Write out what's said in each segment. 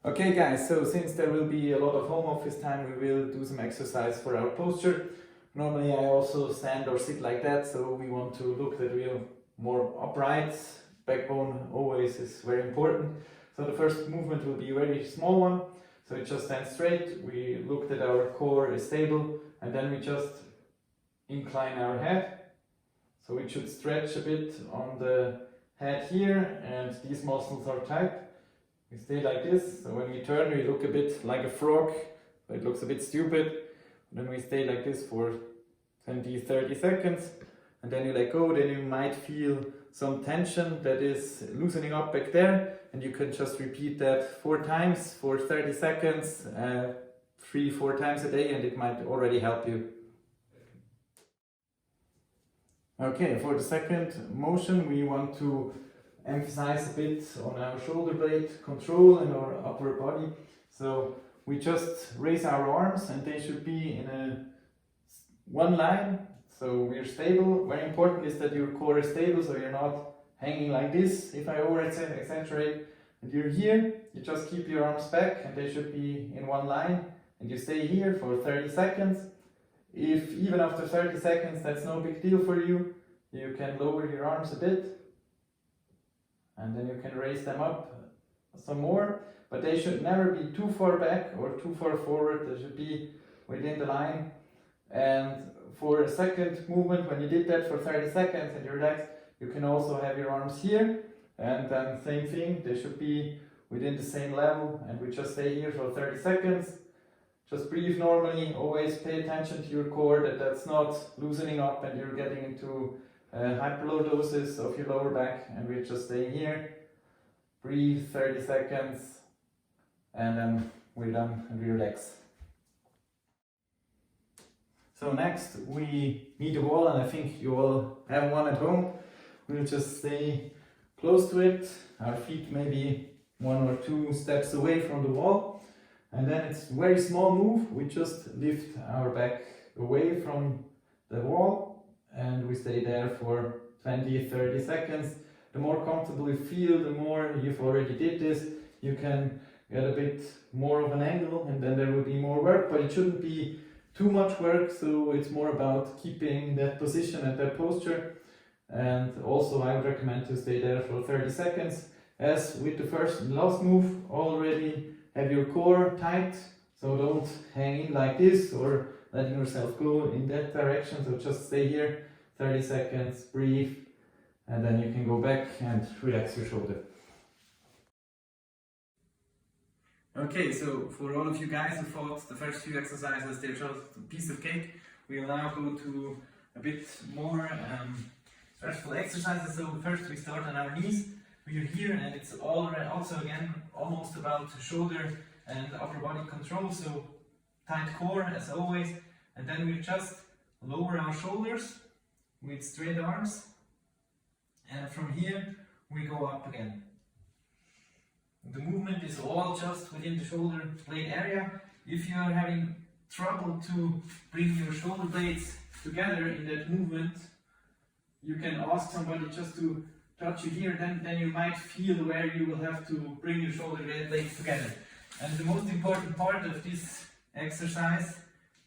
Okay guys, so since there will be a lot of home office time, we will do some exercise for our posture. Normally I also stand or sit like that, so we want to look that we are more upright. Backbone always is very important. So the first movement will be a very small one. So we just stand straight, we look that our core is stable, and then we just incline our head. So we should stretch a bit on the head here, and these muscles are tight. We stay like this, so when we turn we look a bit like a frog, but it looks a bit stupid. Then we stay like this for 20-30 seconds, and then you let go. Then you might feel some tension that is loosening up back there, and you can just repeat that 4 times for 30 seconds, 3-4 times a day, and it might already help you. Okay, for the second motion we want to emphasize a bit on our shoulder blade control and our upper body. So we just raise our arms and they should be in one line, so we're stable. Very important is that your core is stable, so you're not hanging like this. If I over exaggerate, and you're here, you just keep your arms back and they should be in one line, and you stay here for 30 seconds. If even after 30 seconds that's no big deal for you, you can lower your arms a bit and then you can raise them up some more, but they should never be too far back or too far forward. They should be within the line. And for a second movement, when you did that for 30 seconds and you relax, you can also have your arms here, and then same thing, they should be within the same level, and we just stay here for 30 seconds. Just breathe normally, always pay attention to your core, that that's not loosening up and you're getting into hyperlordosis of your lower back, and we just stay here, breathe 30 seconds, and then we're done and we relax. So next we need a wall, and I think you all have one at home. We'll just stay close to it, our feet maybe 1 or 2 steps away from the wall, and then it's a very small move. We just lift our back away from the wall and we stay there for 20-30 seconds. The more comfortable you feel, the more you've already did this, you can get a bit more of an angle, and then there will be more work, but it shouldn't be too much work, so it's more about keeping that position and that posture. And also I would recommend to stay there for 30 seconds. As with the first and last move, already have your core tight, so don't hang in like this or letting yourself go in that direction. So just stay here 30 seconds, breathe, and then you can go back and relax your shoulder. Okay, so for all of you guys who thought the first few exercises they're just a piece of cake, we will now go to a bit more stressful exercises. So first we start on our knees. We are here, and it's also again almost about shoulder and upper body control, so tight core as always, and then we just lower our shoulders with straight arms, and from here we go up again. The movement is all just within the shoulder blade area. If you are having trouble to bring your shoulder blades together in that movement, you can ask somebody just to touch you here, then you might feel where you will have to bring your shoulder blades together. And the most important part of this exercise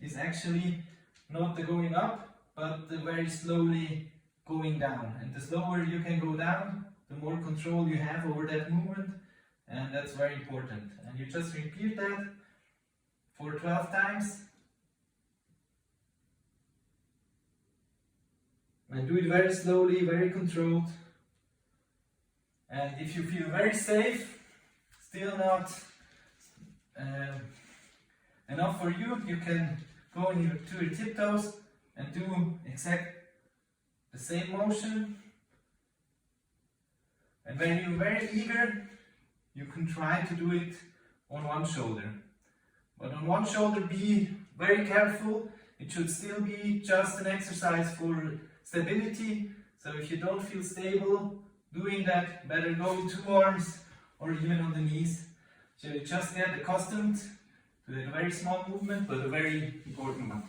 is actually not the going up, but the very slowly going down. And the slower you can go down, the more control you have over that movement, and that's very important. And you just repeat that for 12 times. And do it very slowly, very controlled. And if you feel very safe, still not enough for you, you can go to your tiptoes and do exact the same motion. And when you're very eager, you can try to do it on one shoulder. But on one shoulder, be very careful. It should still be just an exercise for stability. So if you don't feel stable doing that, better go with 2 arms or even on the knees. So you just get accustomed to that very small movement, but a very important one.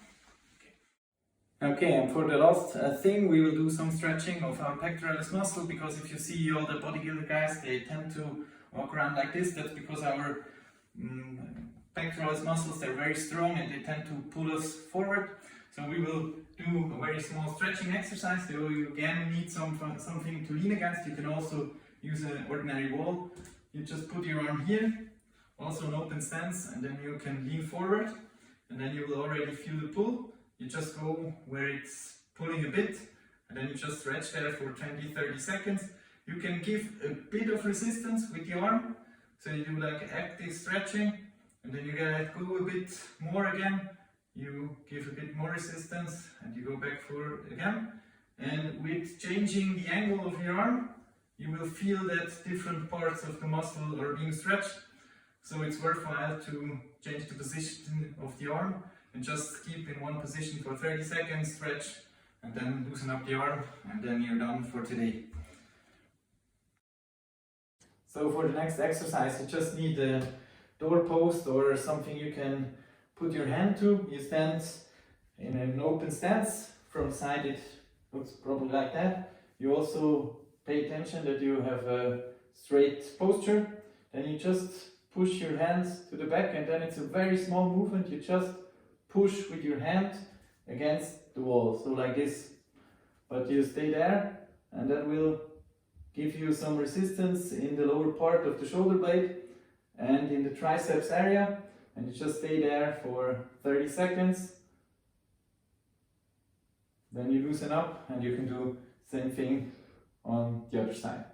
Okay, and for the last thing, we will do some stretching of our pectoralis muscle, because if you see all the bodybuilder guys, they tend to walk around like this. That's because our pectoralis muscles, they're very strong and they tend to pull us forward. So we will do a very small stretching exercise. So you again need something to lean against. You can also use an ordinary wall. You just put your arm here, also an open stance, and then you can lean forward, and then you will already feel the pull. You just go where it's pulling a bit, and then you just stretch there for 20-30 seconds. You can give a bit of resistance with the arm, so you do like active stretching, and then you let go a bit more again. You give a bit more resistance, and you go back forward again. And with changing the angle of your arm, you will feel that different parts of the muscle are being stretched. So it's worthwhile to change the position of the arm and just keep in one position for 30 seconds, stretch, and then loosen up the arm, and then you're done for today. So for the next exercise, you just need a doorpost or something you can put your hand to. You stand in an open stance. From the side it looks probably like that. You also pay attention that you have a straight posture. Then you just push your hands to the back, and then it's a very small movement. You just push with your hand against the wall, so like this. But you stay there, and that will give you some resistance in the lower part of the shoulder blade and in the triceps area. And you just stay there for 30 seconds. Then you loosen up, and you can do the same thing on the other side.